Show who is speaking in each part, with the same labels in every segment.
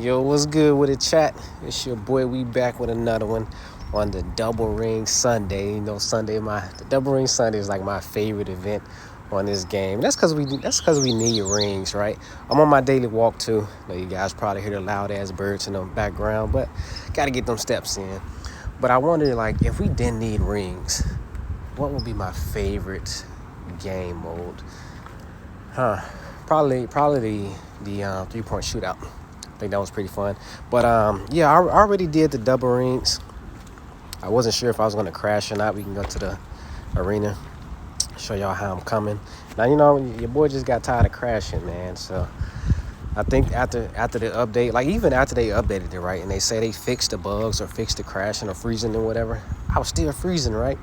Speaker 1: Yo, what's good with it, chat? It's your boy. We back with another one on the Double Ring Sunday. You know, the Double Ring Sunday is like my favorite event on this game. That's because we need rings, right? I'm on my daily walk too. You guys probably hear the loud ass birds in the background, but gotta get them steps in. But I wonder, like, if we didn't need rings, what would be my favorite game mode? Probably the 3-point shootout. I think that was pretty fun. But yeah, I already did the double rings. I wasn't sure if I was gonna crash or not. We can go to the arena, show y'all how I'm coming. Now you know your boy just got tired of crashing, man. So I think after the update, like even after they updated it, right, and they say they fixed the bugs or fixed the crashing or freezing and whatever, I was still freezing, right?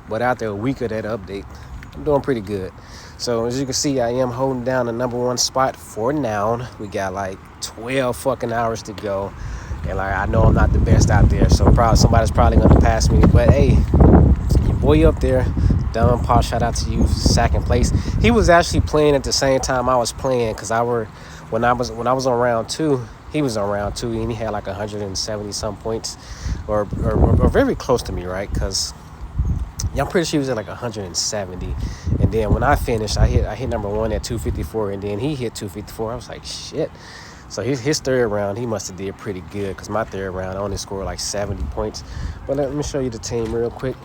Speaker 1: But after a week of that update, I'm doing pretty good. So as you can see, I am holding down the #1 spot for now. We got like 12 fucking hours to go. And like I know I'm not the best out there, so somebody's probably gonna pass me. But hey, your boy up there, Dumb Paul, shout out to you, second place. He was actually playing at the same time I was playing, because when I was on round 2, he was on round 2 and he had like 170 some points, or very close to me, right? Because I'm pretty sure he was at like 170. And then when I finished, I hit #1 at 254, and then he hit 254. I was like, shit. So his third round, he must have did pretty good, because my third round, I only scored like 70 points. But let me show you the team real quick.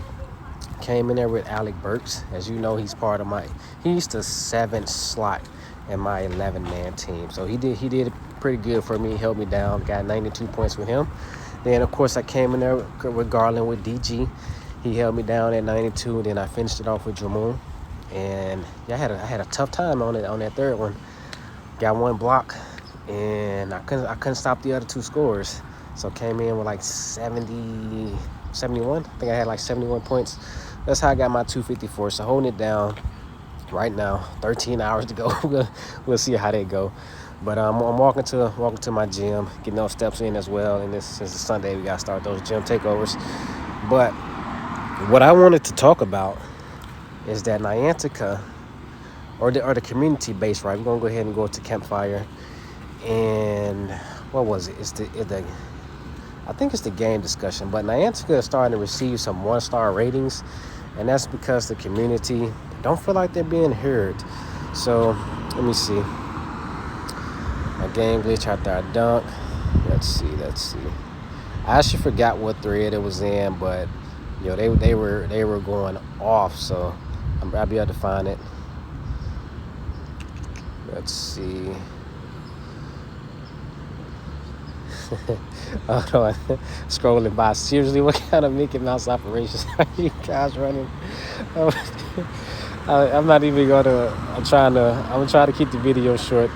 Speaker 1: Came in there with Alec Burks. As you know, he's the 7th slot in my 11-man team. So he did pretty good for me. He held me down. Got 92 points with him. Then, of course, I came in there with Garland with DG. He held me down at 92, and then I finished it off with Jamon. And yeah, I had a tough time on that third one. Got one block, and I couldn't stop the other 2 scores. So came in with like 71. I think I had like 71 points. That's how I got my 254. So holding it down right now. 13 hours to go. We'll see how they go. But I'm walking to my gym, getting those steps in as well. And since it's Sunday, we gotta start those gym takeovers. But what I wanted to talk about is that Niantic, or the community base, right? We're gonna go ahead and go to Campfire, and what was it? I think it's the game discussion. But Niantic is starting to receive some 1-star ratings, and that's because the community don't feel like they're being heard. So let me see. My game glitch after I dunk. Let's see. I actually forgot what thread it was in, but yo, they were going off, so I'll be able to find it. Let's see. Hold on. Scrolling by. Seriously, what kind of Mickey Mouse operations are you guys running? I'm not even gonna. I'm gonna try to keep the video short.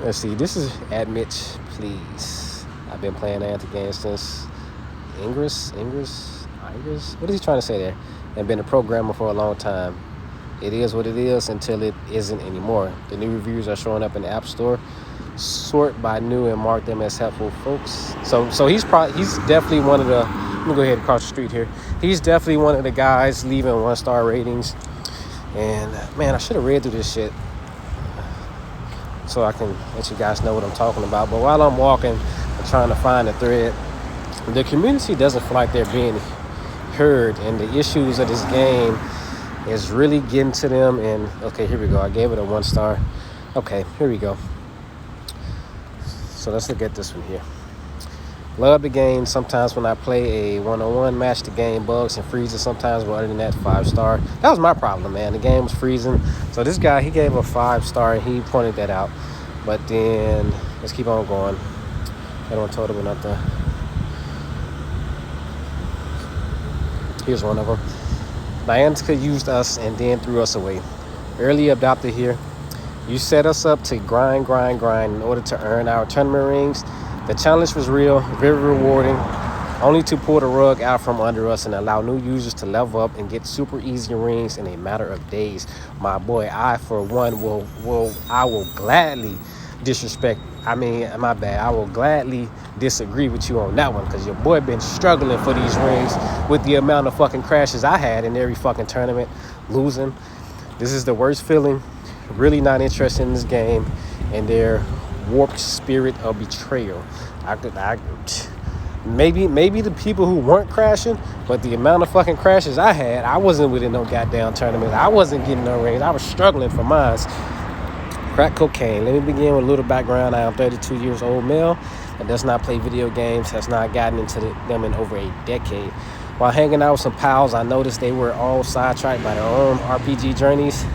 Speaker 1: Let's see. This is at Mitch, please. I've been playing Niantic games since Ingress. What is he trying to say there? And been a programmer for a long time. It is what it is until it isn't anymore. The new reviews are showing up in the App Store. Sort by new and mark them as helpful, folks. So he's definitely one of the. Let me go ahead and cross the street here. He's definitely one of the guys leaving 1-star ratings. And man, I should have read through this shit so I can let you guys know what I'm talking about. But while I'm walking and trying to find the thread, the community doesn't feel like they're being heard, and the issues of this game is really getting to them. And okay, here we go. I gave it a 1-star. Okay, here we go. So let's look at this one here. Love the game. Sometimes when I play a 1-on-1 match, the game bugs and freezes sometimes, but other than that, 5-star. That was my problem, man. The game was freezing. So this guy, he gave a 5-star, and he pointed that out. But then, let's keep on going. I don't told him nothing. Here's one of them. Niantic used us and then threw us away. Early adopter here. You set us up to grind in order to earn our tournament rings. The challenge was real, very rewarding, only to pull the rug out from under us and allow new users to level up and get super easy rings in a matter of days. My boy, I for one will gladly disrespect. I will gladly disagree with you on that one, because your boy been struggling for these rings with the amount of fucking crashes I had in every fucking tournament, losing. This is the worst feeling. Really not interested in this game, and they're warped spirit of betrayal. Maybe the people who weren't crashing, but the amount of fucking crashes I had, I wasn't within no goddamn tournaments. I wasn't getting no rings. I was struggling for mine. Crack cocaine. Let me begin with a little background. I am 32 years old male and does not play video games, has not gotten into them in over a decade. While hanging out with some pals, I noticed they were all sidetracked by their own RPG journeys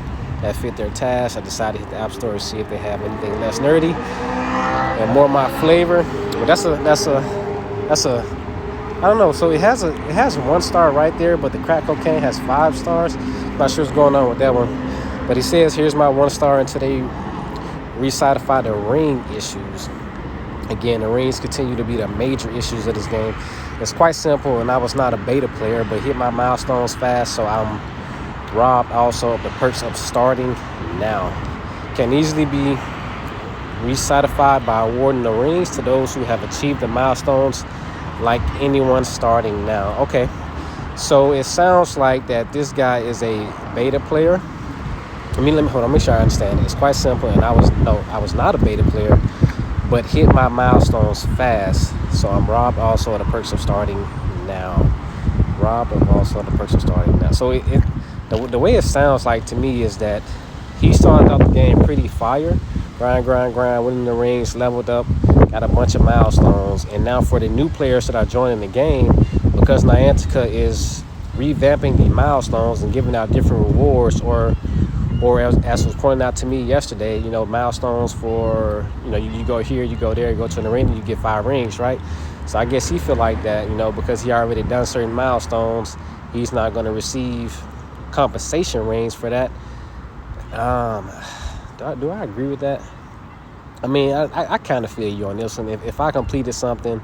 Speaker 1: that fit their tasks. I decided to hit the App Store to see if they have anything less nerdy and more my flavor. But that's a I don't know. So it has 1 star right there, but the crack cocaine has 5 stars. Not sure what's going on with that one. But he says, here's my 1 star until they recidify the ring issues. Again, the rings continue to be the major issues of this game. It's quite simple, and I was not a beta player, but hit my milestones fast, so I'm robbed also of the perks of starting now. Can easily be recertified by awarding the rings to those who have achieved the milestones like anyone starting now. Okay, so it sounds like that this guy is a beta player. Let me hold on, make sure I understand it. It's quite simple, and I was not a beta player, but hit my milestones fast, so I'm robbed also of the perks of starting now. So the way it sounds like to me is that he started out the game pretty fire, grind, winning the rings, leveled up, got a bunch of milestones, and now for the new players that are joining the game, because Niantic is revamping the milestones and giving out different rewards, or as was pointed out to me yesterday, milestones for, you go here, you go there, you go to an arena, you get 5 rings, right? So I guess he feel like that, because he already done certain milestones, he's not going to receive compensation rings for that. Do I agree with that? I mean, I kind of feel you on this one. If I completed something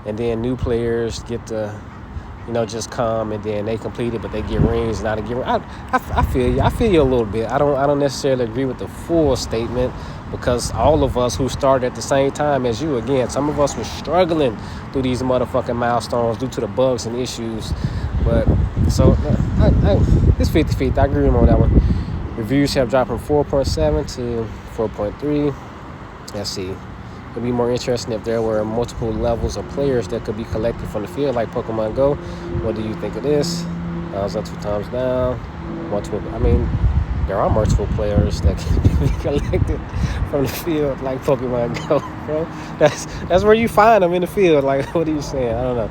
Speaker 1: and then new players get to, just come and then they complete it, but they get rings and I don't get rings. I feel you. I feel you a little bit. I don't necessarily agree with the full statement, because all of us who started at the same time as you, again, some of us were struggling through these motherfucking milestones due to the bugs and issues. But so it's 50-50. I agree with him on that one. Reviews have dropped from 4.7 to 4.3. Let's see. It'd be more interesting if there were multiple levels of players that could be collected from the field, like Pokemon Go. What do you think of this? Thumbs up, 2 thumbs down. There are multiple players that can be collected from the field, like Pokemon Go, bro. That's where you find them, in the field. Like, what are you saying? I don't know.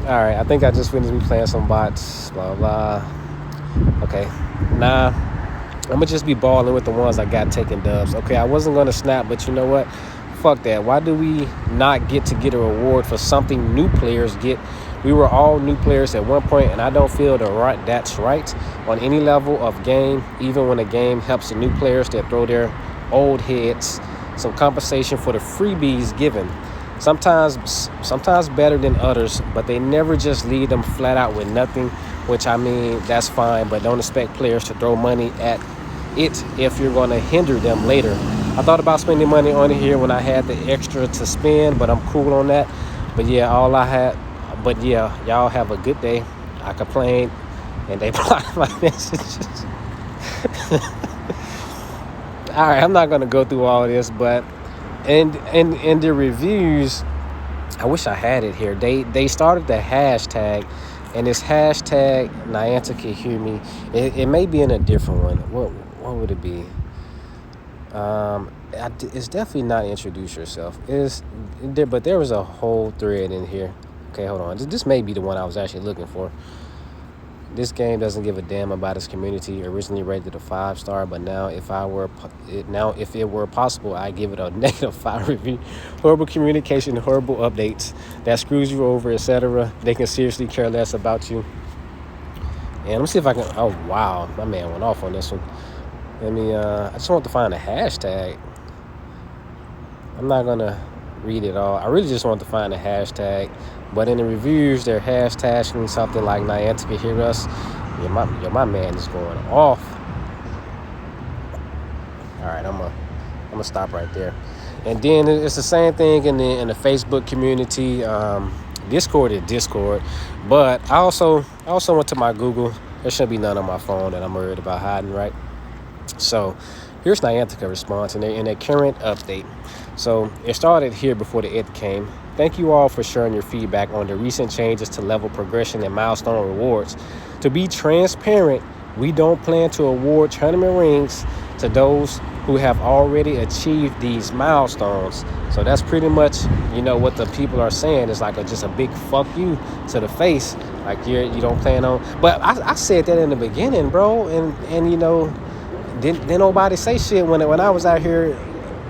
Speaker 1: All right, I think I just finished me playing some bots, blah, blah. Okay, nah. I'm going to just be balling with the ones I got taking dubs. Okay, I wasn't going to snap, but you know what? Fuck that. Why do we not get a reward for something new players get? We were all new players at one point, and I don't feel that's right on any level of game, even when a game helps the new players that throw their old heads some compensation for the freebies given. Sometimes better than others, but they never just leave them flat out with nothing, which that's fine, but don't expect players to throw money at it if you're going to hinder them later. I thought about spending money on it here when I had the extra to spend, but I'm cool on that. But yeah, y'all have a good day. I complained and they blocked my messages. All right, I'm not going to go through all this, but in the reviews, I wish I had it here. They started the hashtag, and this hashtag, Niantic can hear me. It may be in a different one. What would it be? It's definitely not introduce yourself. But there was a whole thread in here. Okay, hold on. This may be the one I was actually looking for. This game doesn't give a damn about its community. Originally rated a 5-star, but now if it were possible, I'd give it a -5 review. Horrible communication, horrible updates that screws you over, etc. They can seriously care less about you. And let me see if I can. Oh wow, my man went off on this one. I just want to find a hashtag. I'm not gonna read it all. I really just want to find a hashtag. But in the reviews, they're hashtagging something like Niantic can hear us. My man is going off. All right, I'm gonna stop right there. And then it's the same thing in the Facebook community. Discord is Discord, but I also went to my Google. There shouldn't be none on my phone that I'm worried about hiding, right? So Here's Niantic response in their current update. So it started here before the it came. Thank you all for sharing your feedback on the recent changes to level progression and milestone rewards. To be transparent, we don't plan to award tournament rings to those who have already achieved these milestones. So that's pretty much, what the people are saying is like just a big fuck you to the face. Like you don't plan on. But I said that in the beginning, bro, and didn't nobody say shit when I was out here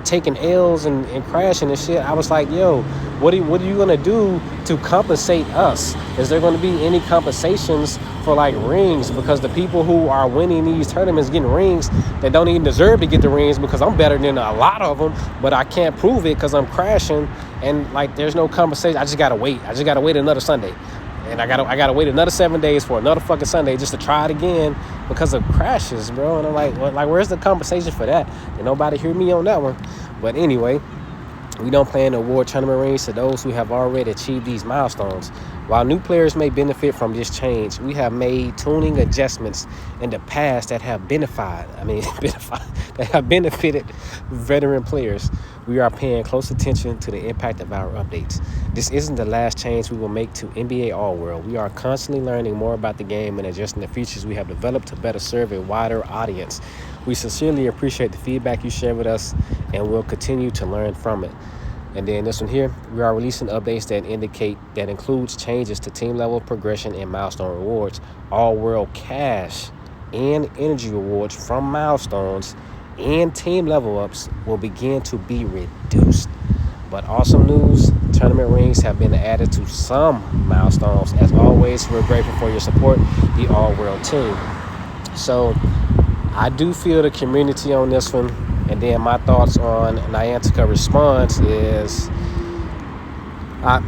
Speaker 1: taking L's and crashing and shit. I was like, yo, what are you gonna do to compensate us? Is there gonna be any compensations for like rings? Because the people who are winning these tournaments getting rings that don't even deserve to get the rings, because I'm better than a lot of them, but I can't prove it because I'm crashing, and like there's no compensation. I just gotta wait another Sunday, and I gotta wait another 7 days for another fucking Sunday just to try it again because of crashes, bro. And I'm like, where's the compensation for that? And nobody hear me on that one. But anyway, we don't plan to award tournament rings to those who have already achieved these milestones. While new players may benefit from this change, we have made tuning adjustments in the past that have benefited veteran players. We are paying close attention to the impact of our updates. This isn't the last change we will make to NBA All World. We are constantly learning more about the game and adjusting the features we have developed to better serve a wider audience. We sincerely appreciate the feedback you share with us, and we'll continue to learn from it. And then this one here, we are releasing updates that includes changes to team level progression and milestone rewards. All world cash and energy rewards from milestones and team level ups will begin to be reduced. But awesome news, tournament rings have been added to some milestones. As always, we're grateful for your support, the All World team. So I do feel the community on this one. And then my thoughts on Niantic response is, I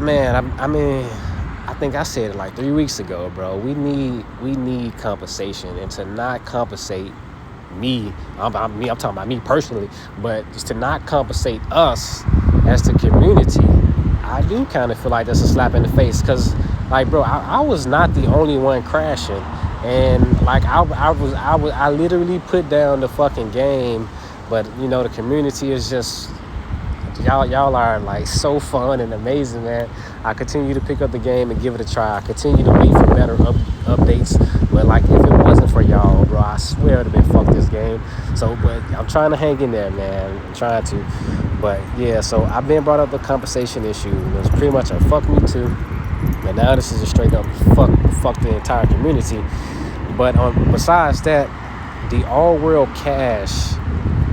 Speaker 1: think I said it like 3 weeks ago, bro. We need compensation, and to not compensate me, I'm talking about me personally, but just to not compensate us as the community, I do kind of feel like that's a slap in the face. Cause like, bro, I was not the only one crashing, and like I literally put down the fucking game. But the community is just y'all are like so fun and amazing, man. I continue to pick up the game and give it a try. I continue to wait for better updates. But like, if it wasn't for y'all, bro, I swear I'd have been fucked this game. So, but I'm trying to hang in there, man. I'm trying to. But yeah, so I've been brought up the compensation issue. It was pretty much a fuck me too. And now this is a straight up fuck the entire community. But besides that, the all world cash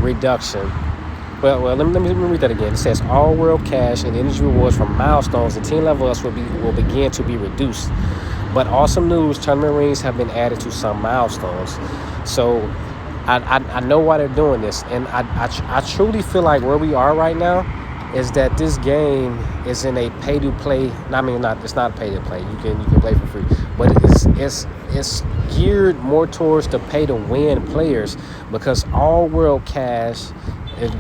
Speaker 1: reduction. Well, let me read that again. It says all world cash and energy rewards from milestones and team level ups will begin to be reduced. But awesome news, tournament rings have been added to some milestones. So I know why they're doing this, and I truly feel like where we are right now is that this game is in a pay to play. It's not a pay to play. You can play for free, but it's geared more towards the pay to win players, because all world cash,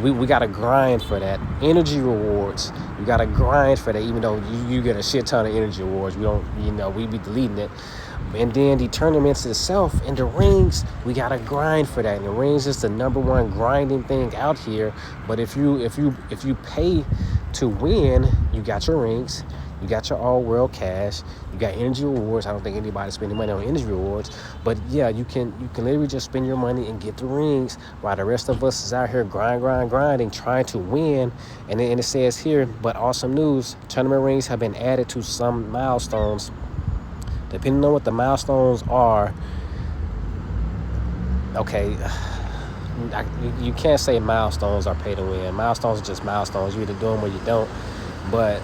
Speaker 1: we got to grind for that. Energy rewards, you got to grind for that, even though you get a shit ton of energy rewards. We don't, we be deleting it. And then the tournaments itself and the rings, we got to grind for that. And the rings is the number one grinding thing out here. But if you pay to win, you got your rings, you got your all world cash, you got energy rewards. I don't think anybody's spending money on energy rewards, but yeah, you can literally just spend your money and get the rings, while the rest of us is out here grinding, trying to win. And it says here, but awesome news, tournament rings have been added to some milestones. Depending on what the milestones are, okay, you can't say milestones are pay to win. Milestones are just milestones. You either do them or you don't. But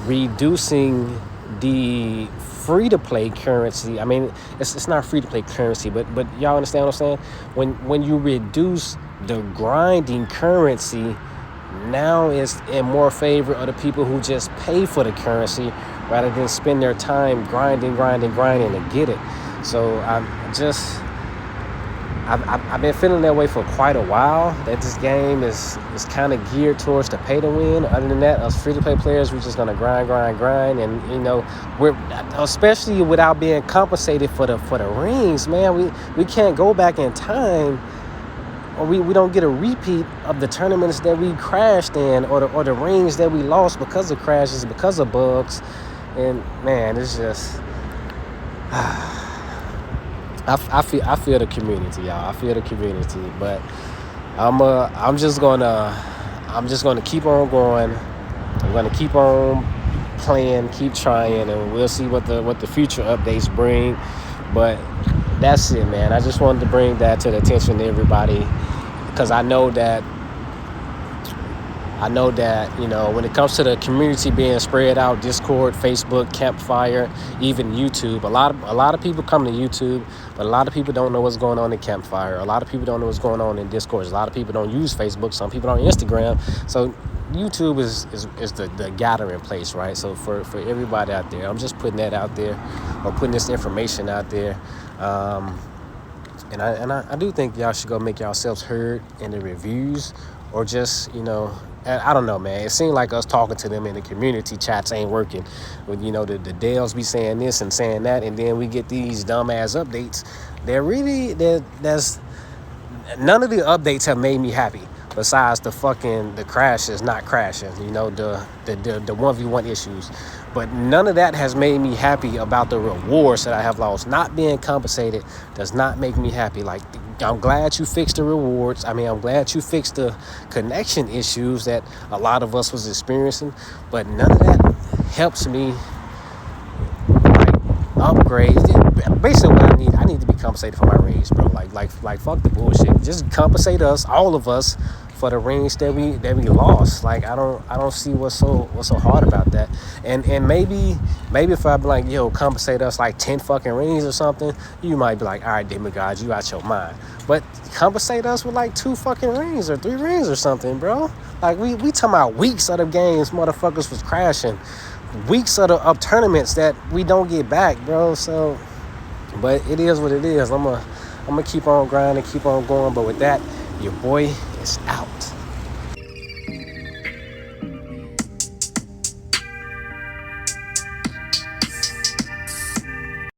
Speaker 1: reducing the free-to-play currency, I mean, it's not free-to-play currency, but y'all understand what I'm saying? When you reduce the grinding currency, now it's in more favor of the people who just pay for the currency rather than spend their time grinding to get it. So I've been feeling that way for quite a while, that this game is kind of geared towards the pay to win. Other than that, us free to play players, we're just gonna grind, and we're, especially without being compensated for the rings, man. We can't go back in time or we don't get a repeat of the tournaments that we crashed in, or the rings that we lost because of crashes, because of bugs. And man, it's just I feel the community, y'all. I feel the community, but I'm just gonna keep on going. I'm gonna keep on playing, keep trying, and we'll see what the future updates bring. But that's it, man. I just wanted to bring that to the attention of everybody, because I know that, when it comes to the community being spread out, Discord, Facebook, Campfire, even YouTube, a lot of people come to YouTube, but a lot of people don't know what's going on in Campfire. A lot of people don't know what's going on in Discord. A lot of people don't use Facebook. Some people don't Instagram. So YouTube is the gathering place, right? So for everybody out there, I'm just putting that out there, or putting this information out there. And I do think y'all should go make yourselves heard in the reviews, or just, I don't know, man. It seemed like us talking to them in the community chats ain't working. When, the Dales be saying this and saying that, and then we get these dumbass updates. There's none of the updates have made me happy, besides the crashes not crashing, the 1v1 issues. But none of that has made me happy about the rewards that I have lost. Not being compensated does not make me happy. Like, I'm glad you fixed the rewards. I mean, I'm glad you fixed the connection issues that a lot of us was experiencing. But none of that helps me, like, upgrade. Basically, what I need to be compensated for my rings, bro. Like, fuck the bullshit. Just compensate us, all of us, for the rings that we lost. Like, I don't see what's so hard about that. And maybe if I be like, yo, compensate us like 10 fucking rings or something, you might be like, all right, demigod, you out your mind. But compensate us with like 2 fucking rings or 3 rings or something, bro. Like, we talking about weeks of the games motherfuckers was crashing, weeks of tournaments that we don't get back, bro. So, but it is what it is. I'm gonna keep on grinding, keep on going. But with that, your boy is out.